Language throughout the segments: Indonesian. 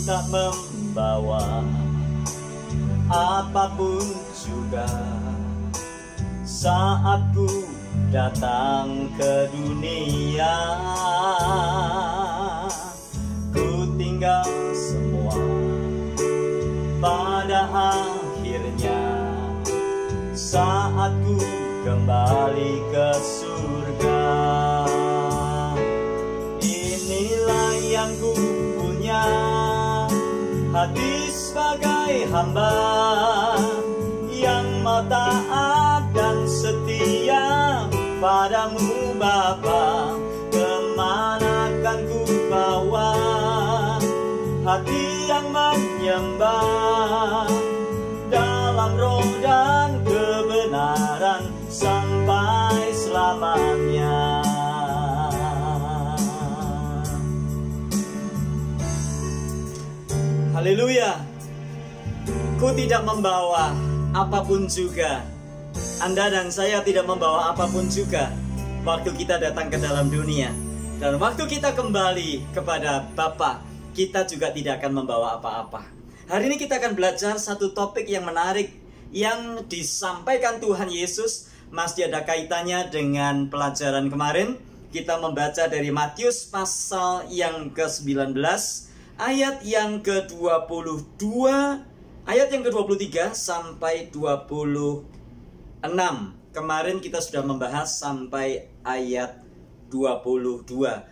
tak membawa apapun juga. Saat ku datang ke dunia, ku tinggal semua. Pada akhirnya, saat ku kembali ke surga, inilah yang ku punya, hati sebagai hamba yang mau taat dan setia padamu Bapa. Kemana kan ku bawa hati yang menyembah dalam roh dan kebenaran sampai selamanya. Haleluya. Ku tidak membawa apapun juga. Anda dan saya tidak membawa apapun juga waktu kita datang ke dalam dunia. Dan waktu kita kembali kepada Bapa, kita juga tidak akan membawa apa-apa. Hari ini kita akan belajar satu topik yang menarik yang disampaikan Tuhan Yesus. Masih ada kaitannya dengan pelajaran kemarin. Kita membaca dari Matius pasal yang ke-19, ayat yang ke-22, ayat yang ke-23 sampai 26. Kemarin kita sudah membahas sampai ayat 22.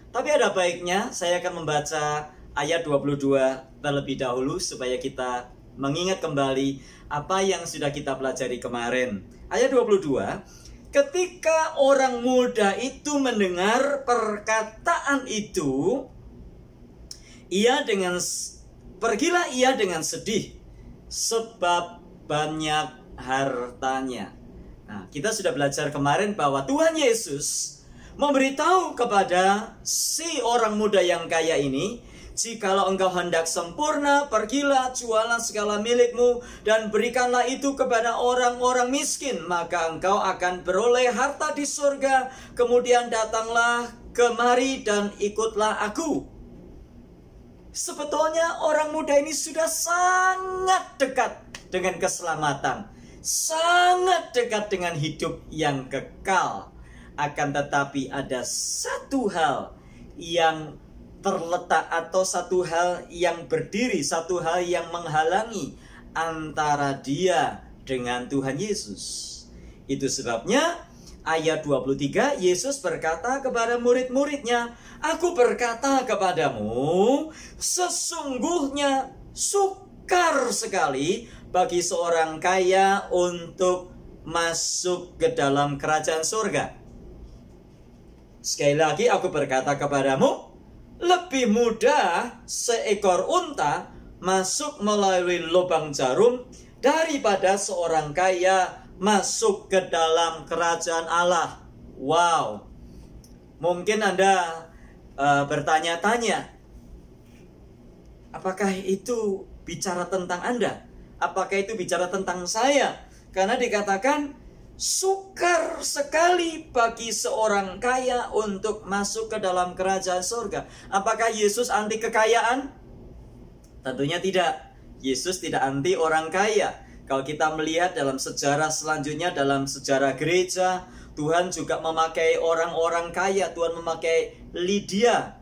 Tapi ada baiknya saya akan membaca ayat 22 terlebih dahulu supaya kita mengingat kembali apa yang sudah kita pelajari kemarin. Ayat 22, ketika orang muda itu mendengar perkataan itu, pergilah ia dengan sedih sebab banyak hartanya. Nah, kita sudah belajar kemarin bahwa Tuhan Yesus memberitahu kepada si orang muda yang kaya ini, jikalau engkau hendak sempurna, pergilah, jualah segala milikmu dan berikanlah itu kepada orang-orang miskin, maka engkau akan beroleh harta di surga. Kemudian datanglah kemari dan ikutlah aku. Sebetulnya orang muda ini sudah sangat dekat dengan keselamatan, sangat dekat dengan hidup yang kekal. Akan tetapi ada satu hal yang terletak atau satu hal yang berdiri, satu hal yang menghalangi antara dia dengan Tuhan Yesus. Itu sebabnya ayat 23 Yesus berkata kepada murid-muridnya, aku berkata kepadamu, sesungguhnya sukar sekali bagi seorang kaya untuk masuk ke dalam kerajaan surga. Sekali lagi aku berkata kepadamu, lebih mudah seekor unta masuk melalui lubang jarum daripada seorang kaya masuk ke dalam kerajaan Allah. Wow. Mungkin Anda bertanya-tanya, apakah itu bicara tentang Anda? Apakah itu bicara tentang saya? Karena dikatakan sukar sekali bagi seorang kaya untuk masuk ke dalam kerajaan surga. Apakah Yesus anti kekayaan? Tentunya tidak. Yesus tidak anti orang kaya. Kalau kita melihat dalam sejarah selanjutnya, dalam sejarah gereja, Tuhan juga memakai orang-orang kaya. Tuhan memakai Lydia,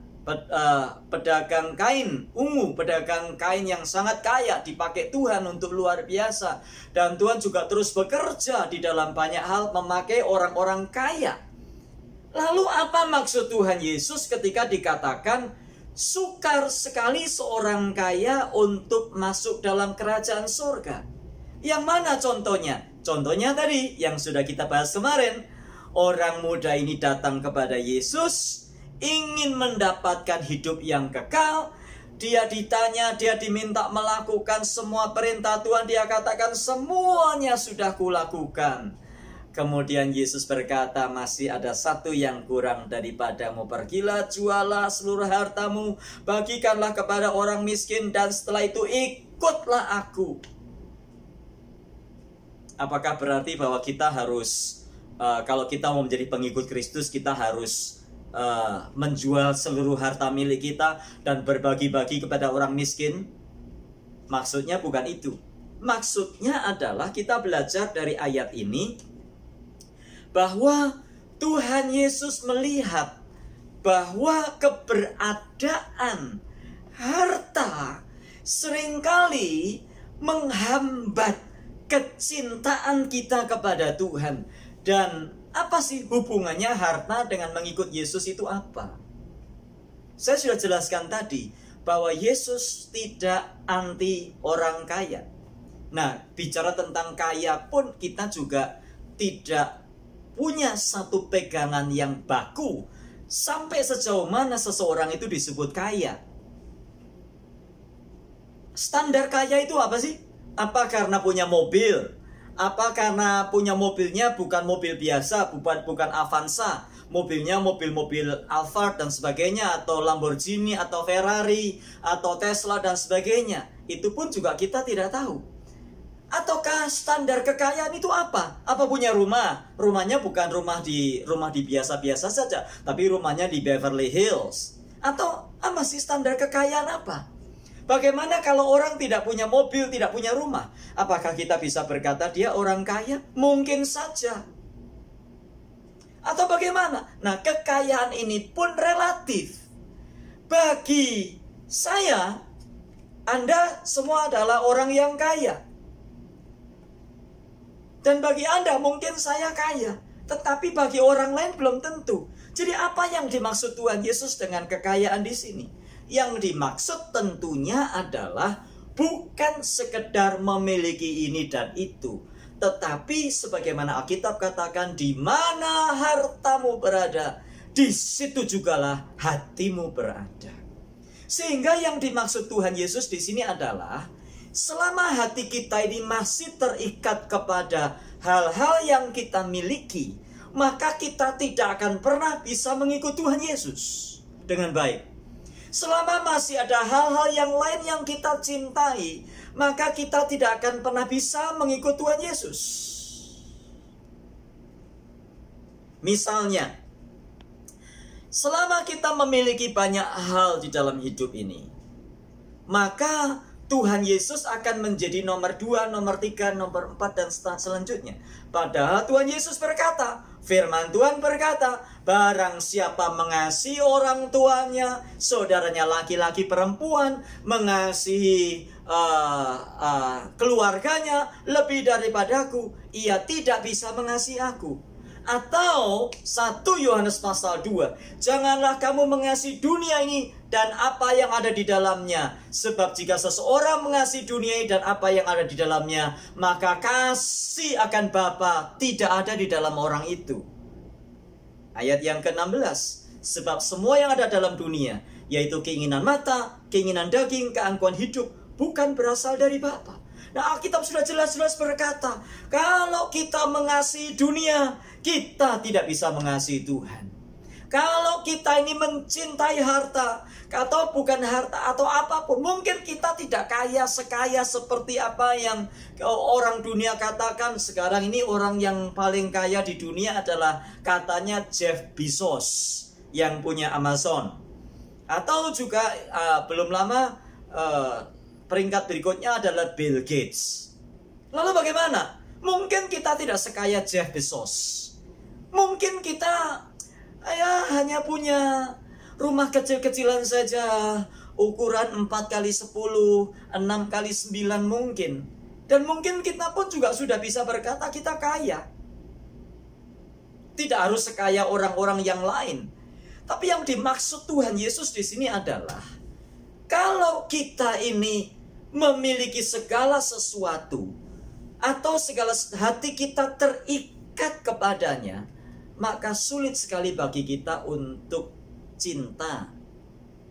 pedagang kain ungu, pedagang kain yang sangat kaya, dipakai Tuhan untuk luar biasa. Dan Tuhan juga terus bekerja di dalam banyak hal memakai orang-orang kaya. Lalu apa maksud Tuhan Yesus ketika dikatakan sukar sekali seorang kaya untuk masuk dalam kerajaan surga? Yang mana contohnya? Contohnya tadi yang sudah kita bahas kemarin. Orang muda ini datang kepada Yesus, ingin mendapatkan hidup yang kekal. Dia ditanya, dia diminta melakukan semua perintah Tuhan. Dia katakan semuanya sudah kulakukan. Kemudian Yesus berkata, masih ada satu yang kurang daripadamu. Pergilah, jualah seluruh hartamu, bagikanlah kepada orang miskin, dan setelah itu ikutlah aku. Apakah berarti bahwa kita harus, kalau kita mau menjadi pengikut Kristus, kita harus menjual seluruh harta milik kita dan berbagi-bagi kepada orang miskin? Maksudnya bukan itu. Maksudnya adalah kita belajar dari ayat ini bahwa Tuhan Yesus melihat bahwa keberadaan harta seringkali menghambat kecintaan kita kepada Tuhan. Dan apa sih hubungannya harta dengan mengikut Yesus itu apa? Saya sudah jelaskan tadi bahwa Yesus tidak anti orang kaya. Nah, bicara tentang kaya pun kita juga tidak punya satu pegangan yang baku sampai sejauh mana seseorang itu disebut kaya. Standar kaya itu apa sih? Apa karena punya mobil? Apa karena punya mobilnya bukan mobil biasa, bukan Avanza, mobilnya mobil-mobil Alphard dan sebagainya, atau Lamborghini, atau Ferrari, atau Tesla dan sebagainya? Itu pun juga kita tidak tahu. Ataukah standar kekayaan itu apa? Apa punya rumah? Rumahnya bukan rumah di biasa-biasa saja, tapi rumahnya di Beverly Hills. Atau apa sih standar kekayaan apa? Bagaimana kalau orang tidak punya mobil, tidak punya rumah? Apakah kita bisa berkata dia orang kaya? Mungkin saja. Atau bagaimana? Nah, kekayaan ini pun relatif. Bagi saya, Anda semua adalah orang yang kaya. Dan bagi Anda mungkin saya kaya, tetapi bagi orang lain belum tentu. Jadi apa yang dimaksud Tuhan Yesus dengan kekayaan di sini? Yang dimaksud tentunya adalah bukan sekedar memiliki ini dan itu, tetapi sebagaimana Alkitab katakan, di mana hartamu berada, di situ jugalah hatimu berada. Sehingga yang dimaksud Tuhan Yesus di sini adalah selama hati kita ini masih terikat kepada hal-hal yang kita miliki, maka kita tidak akan pernah bisa mengikut Tuhan Yesus dengan baik. Selama masih ada hal-hal yang lain yang kita cintai, maka kita tidak akan pernah bisa mengikut Tuhan Yesus. Misalnya, selama kita memiliki banyak hal di dalam hidup ini, maka Tuhan Yesus akan menjadi nomor 2, nomor 3, nomor 4, dan selanjutnya. Padahal Tuhan Yesus berkata, firman Tuhan berkata, barang siapa mengasihi orang tuanya, saudaranya laki-laki perempuan, mengasihi keluarganya lebih daripadaku, ia tidak bisa mengasihi aku. Atau 1 Yohanes pasal 2, janganlah kamu mengasihi dunia ini dan apa yang ada di dalamnya. Sebab jika seseorang mengasihi dunia ini dan apa yang ada di dalamnya, maka kasih akan Bapa tidak ada di dalam orang itu. Ayat yang ke-16, sebab semua yang ada dalam dunia, yaitu keinginan mata, keinginan daging, keangkuhan hidup, bukan berasal dari Bapa. Nah, Alkitab sudah jelas-jelas berkata, kalau kita mengasihi dunia, kita tidak bisa mengasihi Tuhan. Kalau kita ini mencintai harta, atau bukan harta, atau apapun, mungkin kita tidak sekaya seperti apa yang orang dunia katakan. Sekarang ini orang yang paling kaya di dunia adalah katanya Jeff Bezos, yang punya Amazon. Atau juga belum lama peringkat berikutnya adalah Bill Gates. Lalu bagaimana? Mungkin kita tidak sekaya Jeff Bezos. Mungkin kita hanya punya rumah kecil-kecilan saja, ukuran 4x10, 6x9 mungkin. Dan mungkin kita pun juga sudah bisa berkata kita kaya. Tidak harus sekaya orang-orang yang lain. Tapi yang dimaksud Tuhan Yesus di sini adalah, kalau kita ini memiliki segala sesuatu, atau segala hati kita terikat kepadanya, maka sulit sekali bagi kita untuk cinta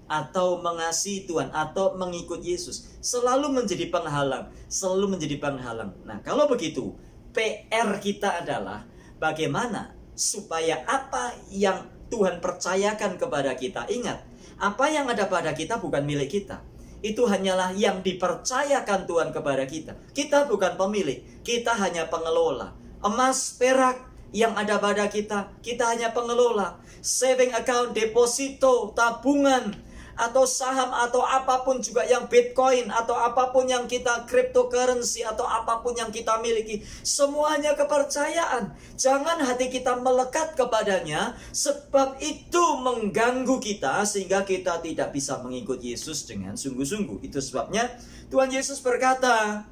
atau mengasihi Tuhan atau mengikut Yesus. Selalu menjadi penghalang, selalu menjadi penghalang. Nah, kalau begitu, PR kita adalah bagaimana supaya apa yang Tuhan percayakan kepada kita, ingat, apa yang ada pada kita bukan milik kita. Itu hanyalah yang dipercayakan Tuhan kepada kita. Kita bukan pemilik, kita hanya pengelola. Emas, perak yang ada pada kita hanya pengelola. Saving account, deposito, tabungan, atau saham, atau apapun juga yang Bitcoin, atau apapun yang kita cryptocurrency, atau apapun yang kita miliki, semuanya kepercayaan. Jangan hati kita melekat kepadanya, sebab itu mengganggu kita sehingga kita tidak bisa mengikut Yesus dengan sungguh-sungguh. Itu sebabnya Tuhan Yesus berkata,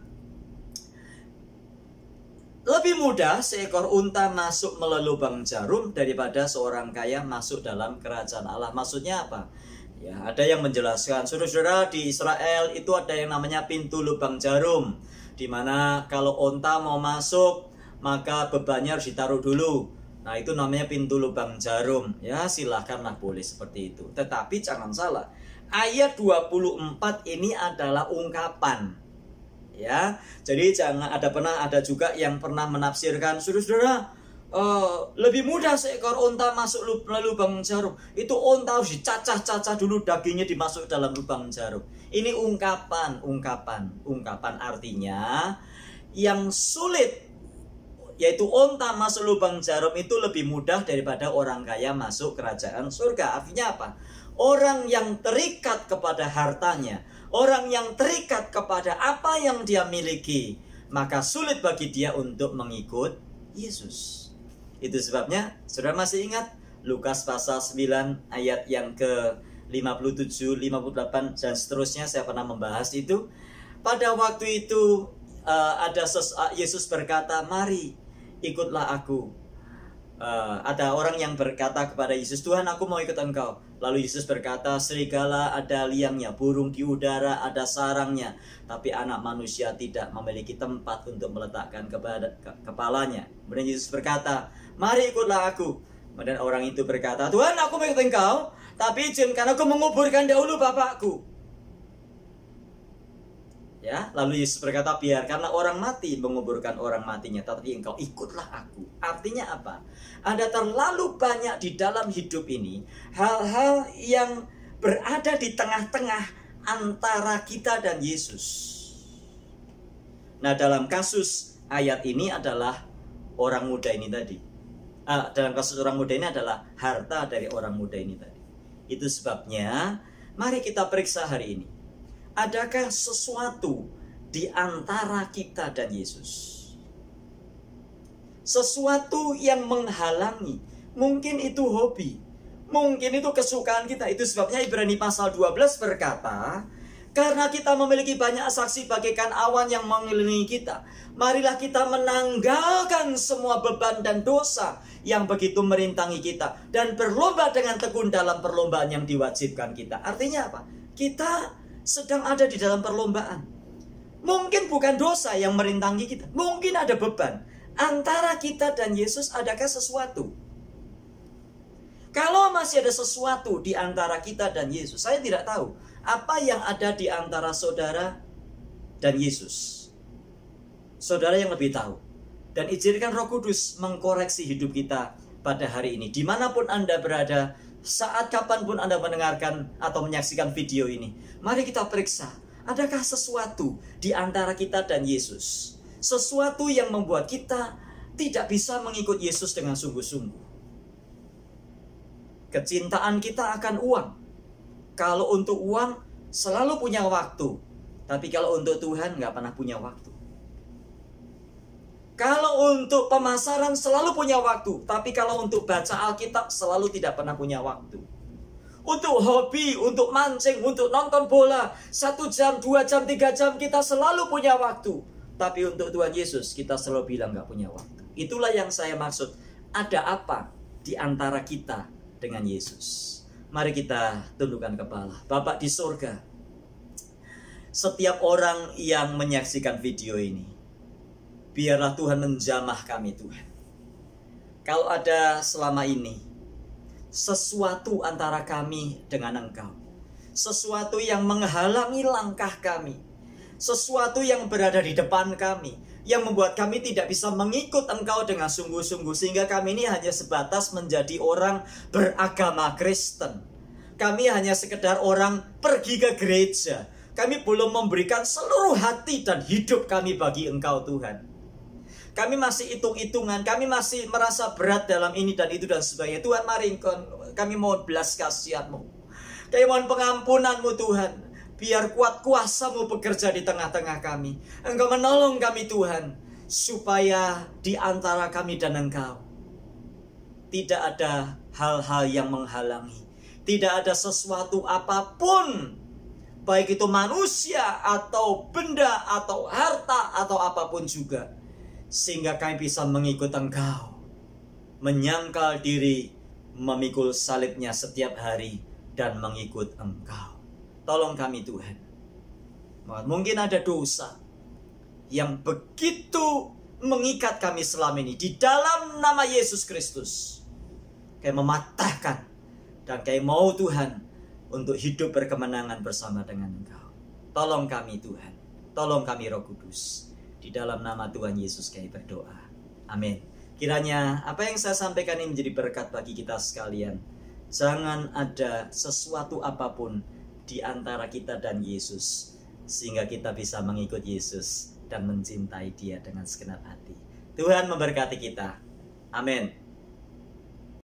lebih mudah seekor unta masuk melalui lubang jarum daripada seorang kaya masuk dalam kerajaan Allah. Maksudnya apa? Ya, ada yang menjelaskan, saudara-saudara, di Israel itu ada yang namanya pintu lubang jarum, di mana kalau unta mau masuk maka bebannya harus ditaruh dulu. Nah, itu namanya pintu lubang jarum. Ya, silahkanlah, boleh seperti itu. Tetapi jangan salah, ayat 24 ini adalah ungkapan. Ya, jadi jangan ada juga yang pernah menafsirkan, saudara-saudara, lebih mudah seekor unta masuk melalui lubang jarum. Itu unta harus dicacah-cacah dulu, dagingnya dimasuk dalam lubang jarum. Ini ungkapan artinya yang sulit, yaitu unta masuk lubang jarum itu lebih mudah daripada orang kaya masuk kerajaan surga. Artinya apa? Orang yang terikat kepada hartanya, orang yang terikat kepada apa yang dia miliki, maka sulit bagi dia untuk mengikut Yesus. Itu sebabnya, saudara masih ingat Lukas pasal 9 ayat yang ke-57, 58 dan seterusnya, saya pernah membahas itu. Pada waktu itu Yesus berkata, "Mari ikutlah aku." Ada orang yang berkata kepada Yesus, "Tuhan, aku mau ikut Engkau." Lalu Yesus berkata, "Serigala ada liangnya, burung di udara ada sarangnya, tapi anak manusia tidak memiliki tempat untuk meletakkan kepalanya." Kemudian Yesus berkata, "Mari ikutlah aku." Kemudian orang itu berkata, "Tuhan, aku mau ikut Engkau, tapi izinkan aku menguburkan dahulu bapakku." Ya, lalu Yesus berkata, "Biarkanlah orang mati menguburkan orang matinya, tetapi engkau ikutlah aku." Artinya apa? Ada terlalu banyak di dalam hidup ini hal-hal yang berada di tengah-tengah antara kita dan Yesus. Nah, dalam kasus ayat ini adalah orang muda ini tadi. Dalam kasus orang muda ini adalah harta dari orang muda ini tadi. Itu sebabnya mari kita periksa hari ini. Adakah sesuatu di antara kita dan Yesus? Sesuatu yang menghalangi. Mungkin itu hobi, mungkin itu kesukaan kita. Itu sebabnya Ibrani pasal 12 berkata, karena kita memiliki banyak saksi bagaikan awan yang mengelilingi kita, marilah kita menanggalkan semua beban dan dosa yang begitu merintangi kita, dan berlomba dengan tekun dalam perlombaan yang diwajibkan kita. Artinya apa? Kita sedang ada di dalam perlombaan. Mungkin bukan dosa yang merintangi kita, mungkin ada beban. Antara kita dan Yesus adakah sesuatu? Kalau masih ada sesuatu di antara kita dan Yesus, saya tidak tahu apa yang ada di antara saudara dan Yesus. Saudara yang lebih tahu. Dan izinkan Roh Kudus mengkoreksi hidup kita pada hari ini. Dimanapun Anda berada, saat kapanpun Anda mendengarkan atau menyaksikan video ini, mari kita periksa, adakah sesuatu di antara kita dan Yesus? Sesuatu yang membuat kita tidak bisa mengikut Yesus dengan sungguh-sungguh. Kecintaan kita akan uang. Kalau untuk uang selalu punya waktu, tapi kalau untuk Tuhan nggak pernah punya waktu. Kalau untuk pemasaran selalu punya waktu, tapi kalau untuk baca Alkitab selalu tidak pernah punya waktu. Untuk hobi, untuk mancing, untuk nonton bola 1 jam, 2 jam, 3 jam kita selalu punya waktu. Tapi untuk Tuhan Yesus kita selalu bilang gak punya waktu. Itulah yang saya maksud. Ada apa di antara kita dengan Yesus? Mari kita tundukkan kepala. Bapa di surga, setiap orang yang menyaksikan video ini, biarlah Tuhan menjamah kami, Tuhan. Kalau ada selama ini sesuatu antara kami dengan Engkau, sesuatu yang menghalangi langkah kami, sesuatu yang berada di depan kami, yang membuat kami tidak bisa mengikut Engkau dengan sungguh-sungguh, sehingga kami ini hanya sebatas menjadi orang beragama Kristen. Kami hanya sekedar orang pergi ke gereja. Kami belum memberikan seluruh hati dan hidup kami bagi Engkau, Tuhan. Kami masih hitung-hitungan, kami masih merasa berat dalam ini dan itu dan sebagainya. Tuhan, mari kami mau belas kasihan-Mu. Kami mohon pengampunan-Mu Tuhan. Biar kuat kuasa-Mu bekerja di tengah-tengah kami. Engkau menolong kami Tuhan. Supaya di antara kami dan Engkau tidak ada hal-hal yang menghalangi. Tidak ada sesuatu apapun, baik itu manusia atau benda atau harta atau apapun juga, sehingga kami bisa mengikut Engkau, menyangkal diri, memikul salibnya setiap hari, dan mengikut Engkau. Tolong kami Tuhan. Mungkin ada dosa yang begitu mengikat kami selama ini. Di dalam nama Yesus Kristus, kami mematahkan. Dan kami mau Tuhan untuk hidup berkemenangan bersama dengan Engkau. Tolong kami Tuhan. Tolong kami Roh Kudus. Di dalam nama Tuhan Yesus kami berdoa. Amin. Kiranya apa yang saya sampaikan ini menjadi berkat bagi kita sekalian. Jangan ada sesuatu apapun di antara kita dan Yesus, sehingga kita bisa mengikut Yesus dan mencintai Dia dengan segenap hati. Tuhan memberkati kita. Amin.